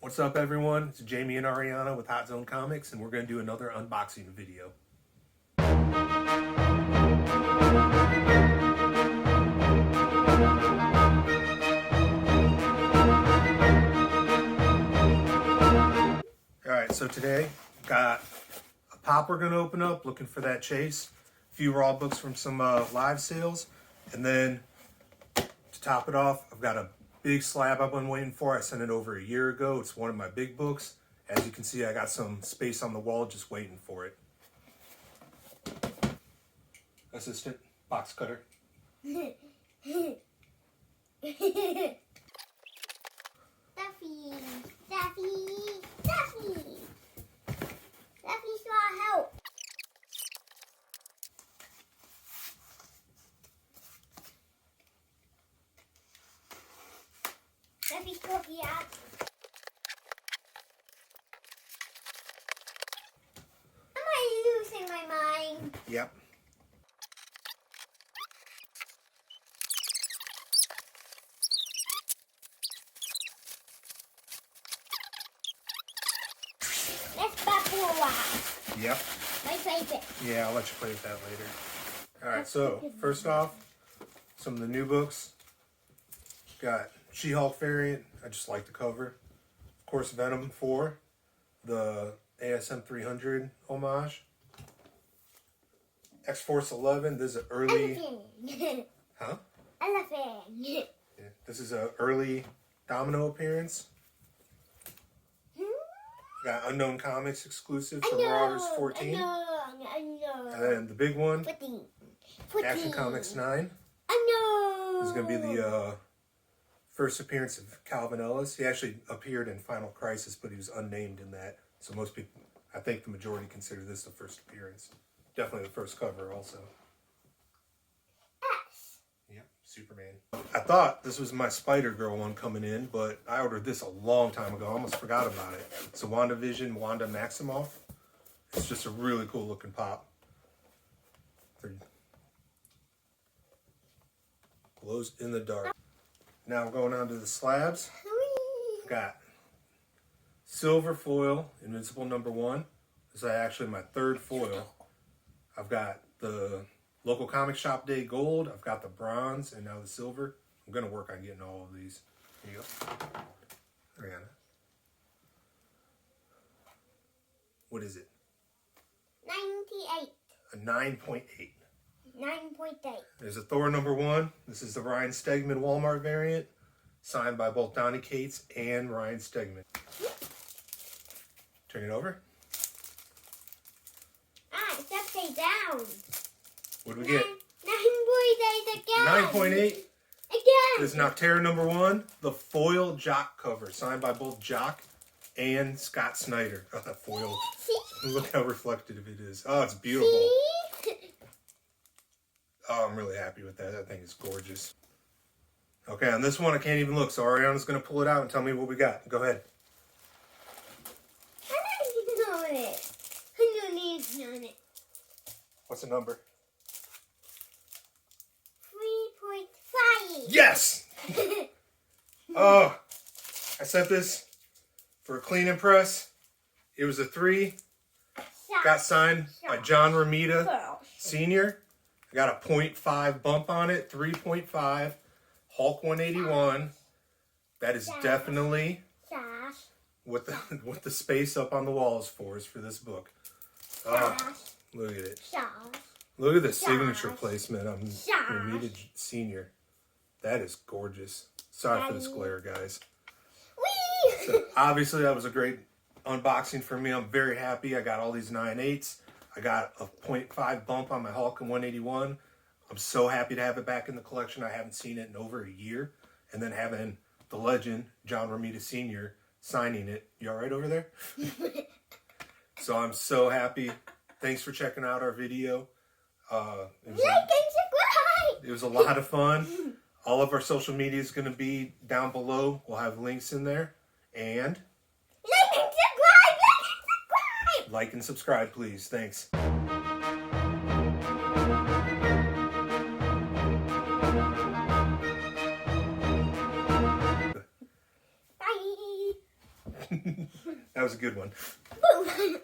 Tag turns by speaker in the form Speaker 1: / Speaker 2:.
Speaker 1: What's up, everyone? It's Jamie and Ariana with Hot Zone Comics, and we're going to do another unboxing video. Alright, so today, got a pop we're going to open up, looking for that chase, a few raw books from some live sales, and then to top it off, I've got a big slab I've been waiting for. I sent it over a year ago. It's one of my big books. As you can see, I got some space on the wall just waiting for it. Assistant, box cutter.
Speaker 2: Stuffy, Stuffy, Stuffy. Stuffy's got help. Stuffy's cookie out. Am I losing my mind?
Speaker 1: Yep.
Speaker 2: Let's bubble wrap.
Speaker 1: Yep.
Speaker 2: My favorite.
Speaker 1: Yeah, I'll let you play with that later. Alright, so first off, some of the new books. Got She-Hulk variant. I just like the cover. Of course, Venom 4. The ASM 300 homage. X-Force 11. This is an early...
Speaker 2: Elephant.
Speaker 1: Huh?
Speaker 2: Elephant.
Speaker 1: Yeah, this is an early Domino appearance. Got Unknown Comics exclusive from Marauders 14.
Speaker 2: I know.
Speaker 1: And then the big one,
Speaker 2: 14.
Speaker 1: Action Comics 9.
Speaker 2: I know.
Speaker 1: This is going to be the first appearance of Calvin Ellis. He actually appeared in Final Crisis, but he was unnamed in that. So most people, I think the majority consider this the first appearance. Definitely the first cover also.
Speaker 2: S.
Speaker 1: Yep, Superman. I thought this was my Spider-Girl one coming in, but I ordered this a long time ago. I almost forgot about it. It's a WandaVision Wanda Maximoff. It's just a really cool looking pop. Glows in the dark. Now we're going on to the slabs. Got silver foil, Invincible #1. This is actually my third foil. I've got the local comic shop day gold. I've got the bronze and now the silver. I'm going to work on getting all of these. Here you go. Ariana. What is it?
Speaker 2: 98.
Speaker 1: A 9.8.
Speaker 2: 9.8.
Speaker 1: There's a Thor #1. This is the Ryan Stegman Walmart variant. Signed by both Donny Cates and Ryan Stegman. Turn it over.
Speaker 2: It's upside down.
Speaker 1: What do we get?
Speaker 2: 9.8 again.
Speaker 1: 9.8.
Speaker 2: Again.
Speaker 1: This is Nocterra #1, the foil Jock cover, signed by both Jock and Scott Snyder. Oh, that foil.
Speaker 2: See?
Speaker 1: Look how reflective it is. Oh, it's beautiful.
Speaker 2: See?
Speaker 1: Oh, I'm really happy with that. That thing is gorgeous. Okay, on this one, I can't even look, so Ariana's going to pull it out and tell me what we got. Go ahead.
Speaker 2: I don't know it. I don't need to know it.
Speaker 1: What's the number?
Speaker 2: 3.5.
Speaker 1: Yes! Oh, I sent this for a clean and press. It was a 3. Got signed by John Romita Sr. I got a 0.5 bump on it, 3.5. Hulk 181. That is definitely
Speaker 2: Josh.
Speaker 1: what the space up on the walls for this book. Oh, look at it.
Speaker 2: Josh.
Speaker 1: Look at the signature placement on
Speaker 2: Josh.
Speaker 1: Romita Sr. That is gorgeous. Sorry for this glare, guys.
Speaker 2: Whee!
Speaker 1: So obviously that was a great unboxing for me. I'm very happy. I got all these 9/8. I got a 0.5 bump on my Hulk in 181. I'm so happy to have it back in the collection. I haven't seen it in over a year. And then having the legend, John Romita Sr., signing it. You all right over there? So I'm so happy. Thanks for checking out our video.
Speaker 2: Like and subscribe!
Speaker 1: It was a lot of fun. All of our social media is going to be down below. We'll have links in there. And
Speaker 2: Like and subscribe! Like and subscribe!
Speaker 1: like and subscribe, please. Thanks. That was a good one.
Speaker 2: Boo.